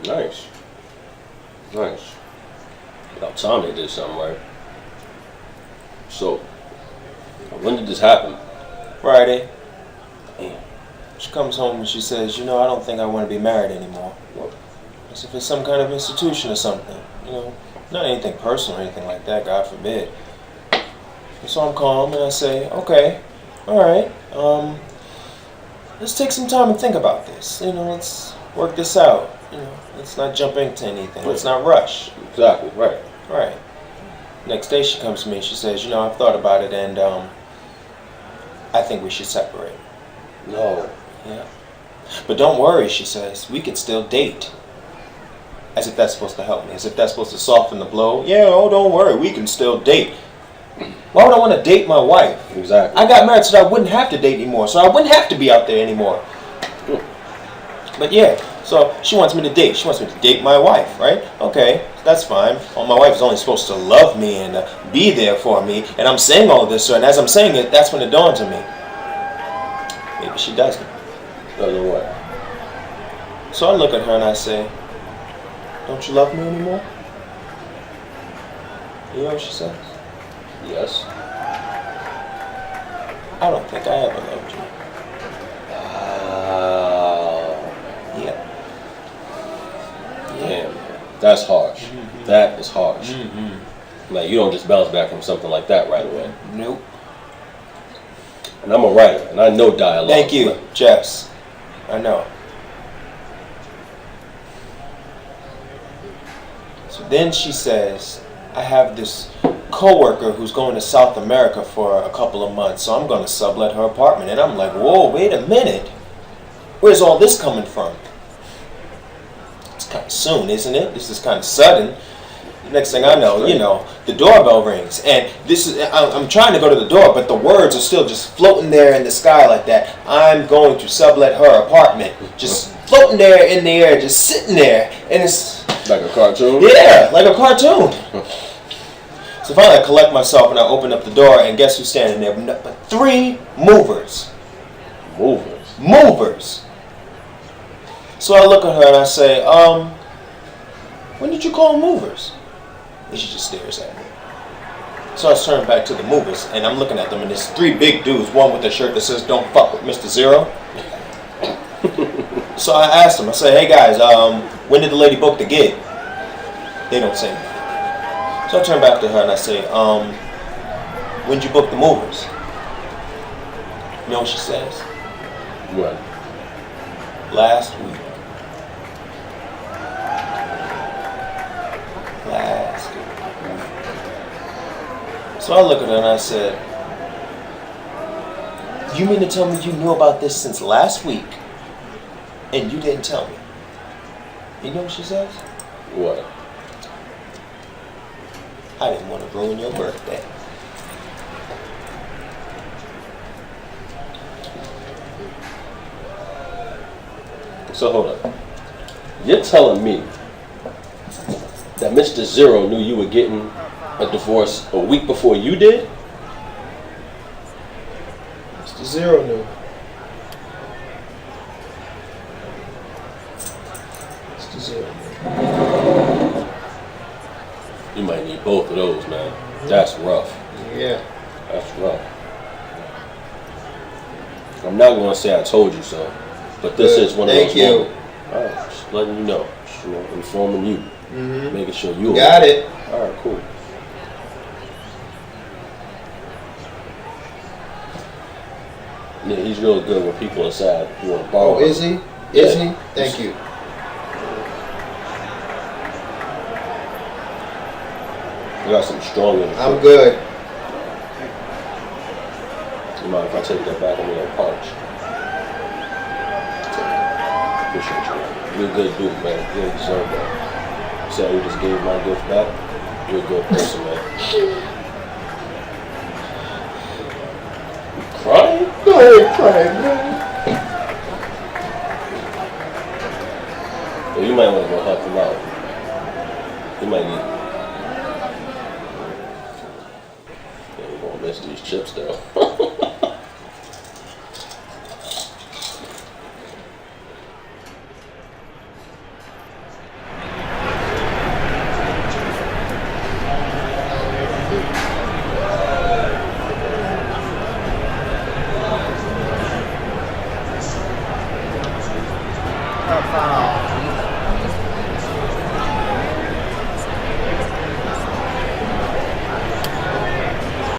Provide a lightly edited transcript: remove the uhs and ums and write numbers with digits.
Nice. Nice. About time they did something right. So, when did this happen? Friday. Damn. She comes home and she says, I don't think I want to be married anymore. What? As if it's some kind of institution or something. Not anything personal or anything like that, God forbid. And so I'm calm and I say, okay, all right, let's take some time and think about this. Let's work this out. Let's not jump into anything. Let's not rush. Exactly, right. Right. Next day she comes to me and she says, I've thought about it and I think we should separate. No. Yeah. But don't worry, she says, we can still date. As if that's supposed to help me, as if that's supposed to soften the blow. Yeah, don't worry, we can still date. Why would I want to date my wife? Exactly. I got married so that I wouldn't have to date anymore, so I wouldn't have to be out there anymore. But yeah, so she wants me to date. She wants me to date my wife, right? Okay, that's fine. Well, my wife is only supposed to love me and be there for me, and I'm saying all this, and as I'm saying it, that's when it dawns on me. Maybe she doesn't. Doesn't what? So I look at her and I say, don't you love me anymore? You know what she says? Yes. I don't think I ever loved you. Yeah. Damn. That's harsh. Mm-hmm. That is harsh. Mm-hmm. Like, you don't just bounce back from something like that right away. Nope. And I'm a writer, and I know dialogue. Thank you, Jess. I know. So then she says, I have this coworker who's going to South America for a couple of months, so I'm going to sublet her apartment. And I'm like, whoa, wait a minute. Where's all this coming from? It's kind of soon, isn't it? This is kind of sudden. Next thing I know, the doorbell rings. And I'm trying to go to the door, but the words are still just floating there in the sky like that. I'm going to sublet her apartment. Just floating there in the air, just sitting there. And it's... Like a cartoon? Yeah, like a cartoon. So finally I collect myself and I open up the door, and guess who's standing there? But 3 movers. Movers. So I look at her and I say, when did you call them movers? And she just stares at me. So I turn back to the movers, and I'm looking at them, and there's 3 big dudes, one with a shirt that says, don't fuck with Mr. Zero. So I asked them, I said, hey guys, when did the lady book the gig? They don't say anything. So I turn back to her and I say, when did you book the movers? You know what she says? What? Last week. Last week. So I look at her and I said, you mean to tell me you knew about this since last week and you didn't tell me? You know what she says? What? I didn't want to ruin your birthday. So hold on. You're telling me that Mr. Zero knew you were getting a divorce a week before you did? Mr. Zero knew. Mr. Zero knew. You might need both of those, man. That's rough. Yeah. That's rough. I'm not going to say I told you so, but this is one of those moments. All right, just letting you know. Just, informing you. Mm-hmm. Making sure you got it. All right, cool. Yeah, he's real good when people are sad. You want to borrow. Oh, is he? Is he? Thank you. I got some strong in the I'm good. You mind if I take that back? I'm going to punch. Appreciate you. You're a good dude, man. You don't deserve that. See how you just gave my gift back? You're a good person, man. You crying? Go ahead, crying, man. Well, you might want to go help him out. He might need... Yeah, we're going to miss these chips, though.